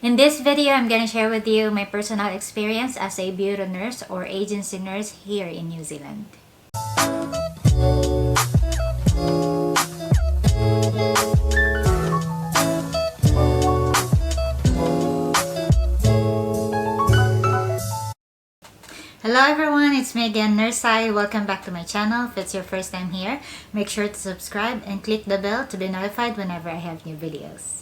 In this video, I'm gonna share with you my personal experience as a bureau nurse or agency nurse here in New Zealand. Hello everyone, it's me again, Nurse Sai. Welcome back to my channel. If it's your first time here, make sure to subscribe and click the bell to be notified whenever I have new videos.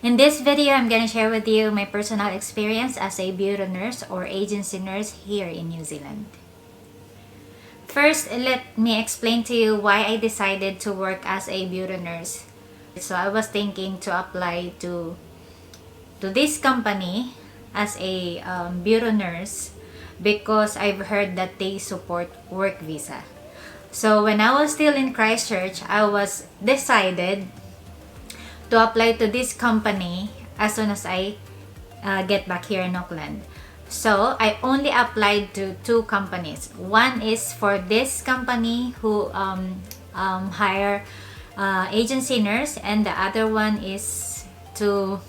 In this video, I'm going to share with you my personal experience as a bureau nurse or agency nurse here in New Zealand. First, let me explain to you why I decided to work as a bureau nurse. So I was thinking to apply to this company as a bureau nurse because I've heard that they support work visa. So when I was still in Christchurch, I was decided to apply to this company as soon as I get back here in Auckland. So I only applied to two companies. One is for this company who hire agency nurse, and the other one is to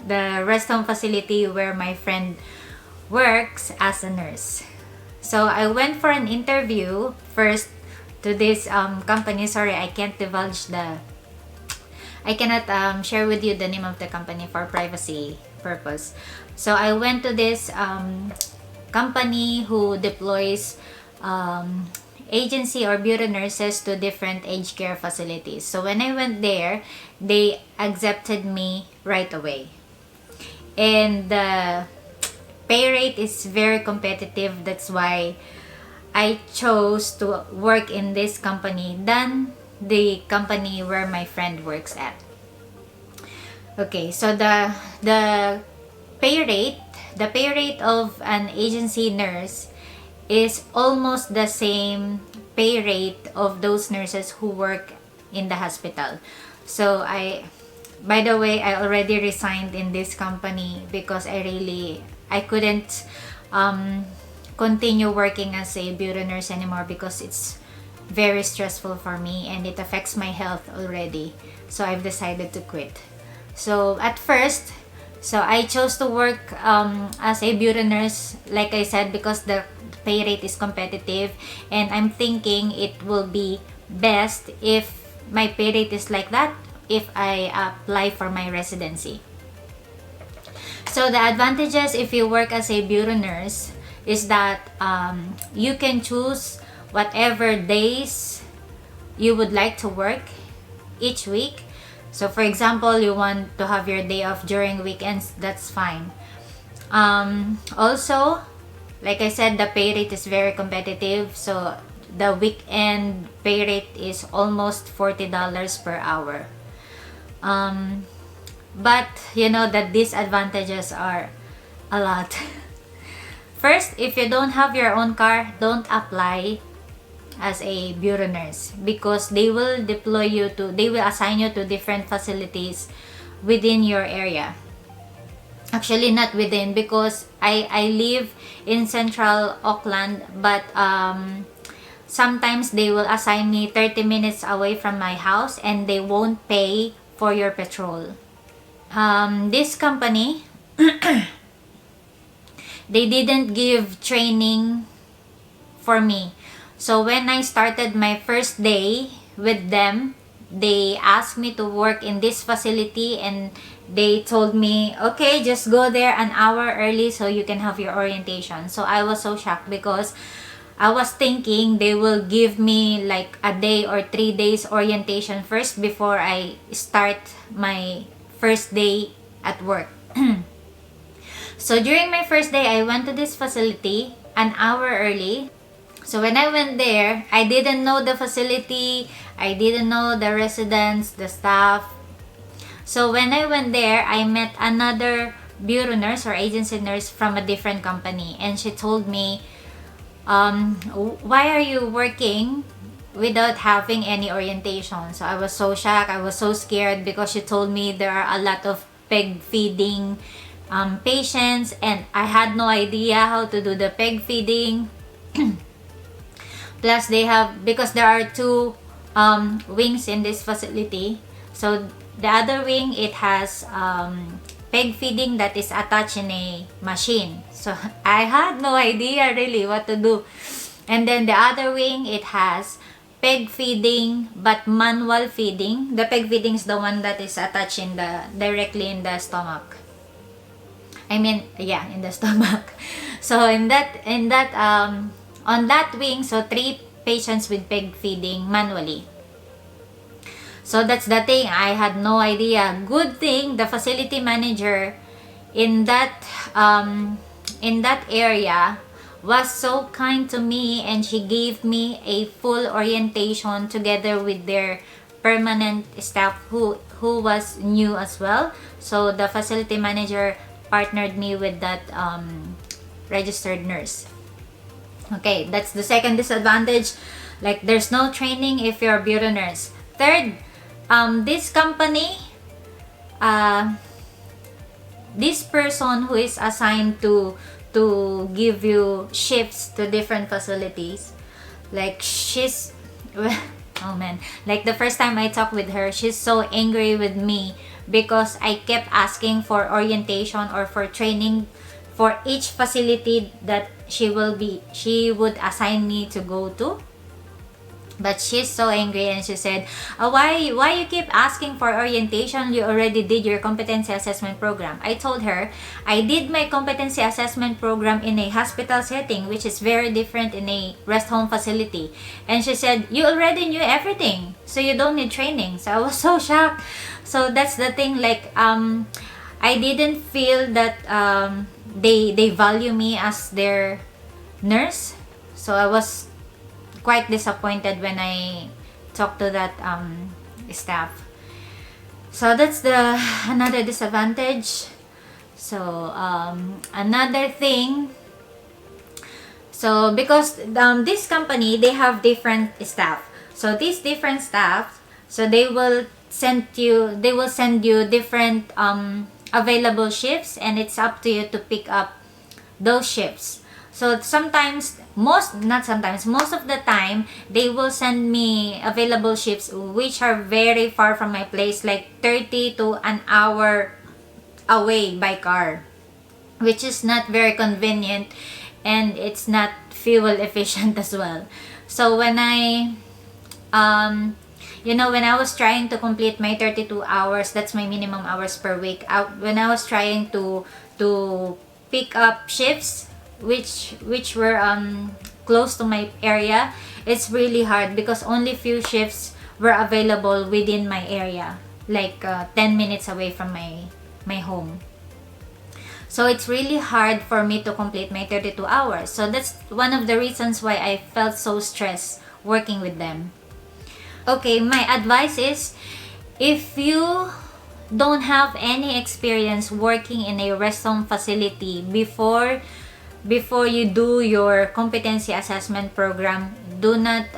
the rest home facility where my friend works as a nurse. So I went for an interview first to this company. Sorry, I cannot share with you the name of the company for privacy purpose. So I went to this company who deploys agency or bureau nurses to different aged care facilities. So when I went there, they accepted me right away. And the pay rate is very competitive. That's why I chose to work in this company than the company where my friend works at. Okay, so the pay rate of an agency nurse is almost the same pay rate of those nurses who work in the hospital. So by the way, I already resigned in this company because I couldn't continue working as a bureau nurse anymore because it's very stressful for me and it affects my health already. So I've decided to quit. So at first, I chose to work as a bureau nurse, like I said, because the pay rate is competitive, and I'm thinking it will be best if my pay rate is like that if I apply for my residency. So the advantages if you work as a bureau nurse is that you can choose whatever days you would like to work each week. So for example, you want to have your day off during weekends, that's fine. Also, like I said, the pay rate is very competitive. So the weekend pay rate is almost $40 per hour. But you know that disadvantages are a lot. First, if you don't have your own car, don't apply as a bureau nurse because they will assign you to different facilities within your area. Actually, not within, because I live in central Auckland, but sometimes they will assign me 30 minutes away from my house and they won't pay for your petrol. This company they didn't give training for me. So when I started my first day with them, they asked me to work in this facility and they told me, okay, just go there an hour early so you can have your orientation. So I was so shocked because I was thinking they will give me like a day or 3 days orientation first before I start my first day at work. So during my first day, I went to this facility an hour early. So when I went there, I didn't know the facility, I didn't know the residents, the staff. So when I went there, I met another bureau nurse or agency nurse from a different company, and she told me, why are you working without having any orientation? So I was so shocked, I was so scared because she told me there are a lot of peg feeding patients, and I had no idea how to do the peg feeding. Plus because there are two wings in this facility. So the other wing, it has peg feeding that is attached in a machine. So I had no idea really what to do. And then the other wing, it has peg feeding but manual feeding. The peg feeding is the one that is attached in the directly in the stomach. I mean, yeah, in the stomach. So in that on that wing, so 3 patients with peg feeding manually. So that's the thing, I had no idea. Good thing the facility manager in that area was so kind to me, and she gave me a full orientation together with their permanent staff who was new as well. So the facility manager partnered me with that registered nurse. Okay, that's the second disadvantage. Like, there's no training if you're a bureau nurse. Third, this company, this person who is assigned to give you shifts to different facilities, like she's oh man, like the first time I talked with her, she's so angry with me because I kept asking for orientation or for training for each facility that she would assign me to go to. But she's so angry, and she said, why you keep asking for orientation? You already did your competency assessment program. I told her I did my competency assessment program in a hospital setting, which is very different in a rest home facility. And she said, you already knew everything, so you don't need training. So I was so shocked. So that's the thing, like I didn't feel that they value me as their nurse. So I was quite disappointed when I talked to that staff. So that's another disadvantage. So another thing, so because this company, they have different staff. So these different staff, so they will send you different available shifts, and it's up to you to pick up those shifts. So most of the time, they will send me available shifts which are very far from my place, like 30 to an hour away by car, which is not very convenient, and it's not fuel efficient as well. So when I when I was trying to complete my 32 hours, that's my minimum hours per week, when I was trying to pick up shifts which were close to my area, it's really hard because only few shifts were available within my area, like 10 minutes away from my home. So it's really hard for me to complete my 32 hours. So that's one of the reasons why I felt so stressed working with them. Okay, my advice is, if you don't have any experience working in a rest home facility before you do your competency assessment program, do not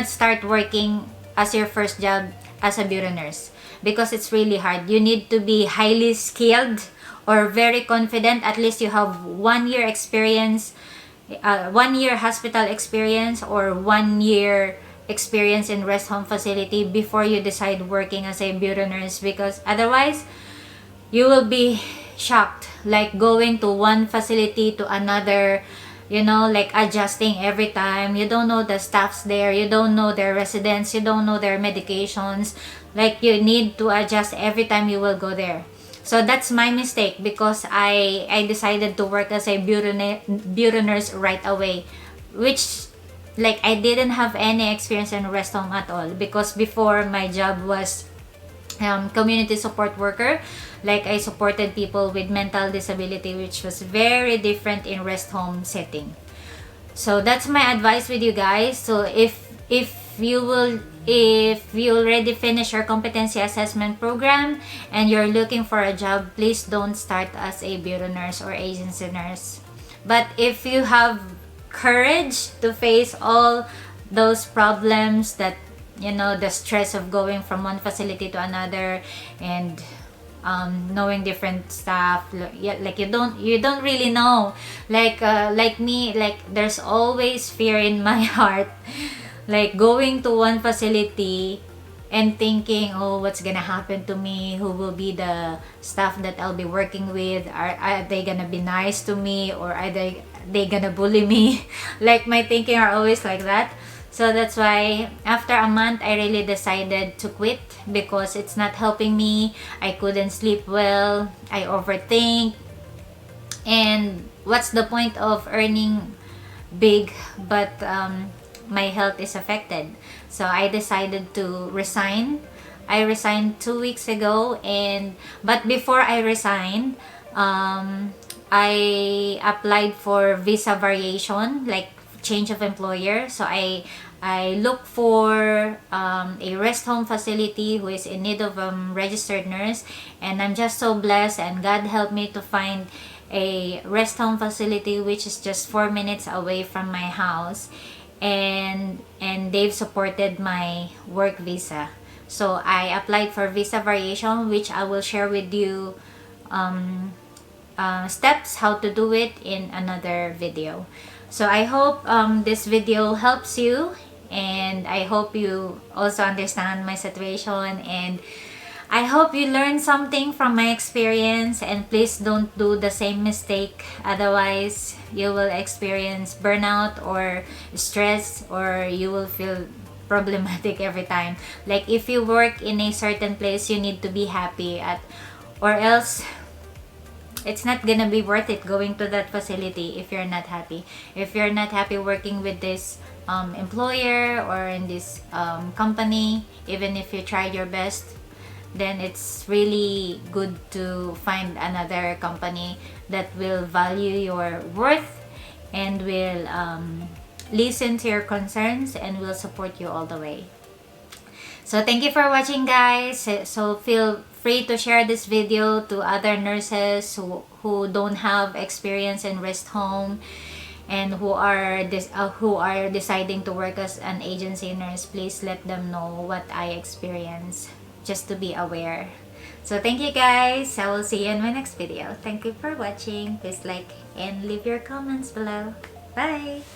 start working as your first job as a bureau nurse, because it's really hard. You need to be highly skilled or very confident. At least you have 1 year experience, 1 year hospital experience, or 1 year experience in rest home facility before you decide working as a bureau nurse, because otherwise you will be shocked, like going to one facility to another, like adjusting every time. You don't know the staffs there, you don't know their residents, you don't know their medications, like you need to adjust every time you will go there. So that's my mistake, because I decided to work as a bureau nurse right away, which, like, I didn't have any experience in rest home at all, because before my job was community support worker. Like, I supported people with mental disability, which was very different in rest home setting. So that's my advice with you guys. So if you already finish your competency assessment program and you're looking for a job, please don't start as a bureau nurse or agency nurse. But if you have courage to face all those problems, that the stress of going from one facility to another, and knowing different staff, like you don't really know, like me, like there's always fear in my heart, like going to one facility and thinking, oh, what's gonna happen to me? Who will be the staff that I'll be working with? Are they gonna be nice to me, or are they gonna bully me? Like, my thinking are always like that. So that's why after a month, I really decided to quit because it's not helping me. I couldn't sleep well. I overthink. And what's the point of earning big but my health is affected? So I decided to resign. I resigned 2 weeks ago, and but before I resigned, I applied for visa variation, like change of employer. So I look for a rest home facility who is in need of registered nurse, and I'm just so blessed, and God helped me to find a rest home facility which is just 4 minutes away from my house, and they've supported my work visa. So I applied for visa variation, which I will share with you steps how to do it in another video. So I hope this video helps you, and I hope you also understand my situation, and I hope you learn something from my experience, and please don't do the same mistake. Otherwise, you will experience burnout or stress, or you will feel problematic every time. Like, if you work in a certain place, you need to be happy at, or else it's not gonna be worth it going to that facility if you're not happy. If you're not happy working with this employer or in this company, even if you tried your best, then it's really good to find another company that will value your worth and will listen to your concerns and will support you all the way. So thank you for watching, guys. So feel free to share this video to other nurses who don't have experience in rest home, and who are deciding to work as an agency nurse. Please let them know what I experience, just to be aware. So thank you, guys. I will see you in my next video. Thank you for watching. Please like and leave your comments below. Bye.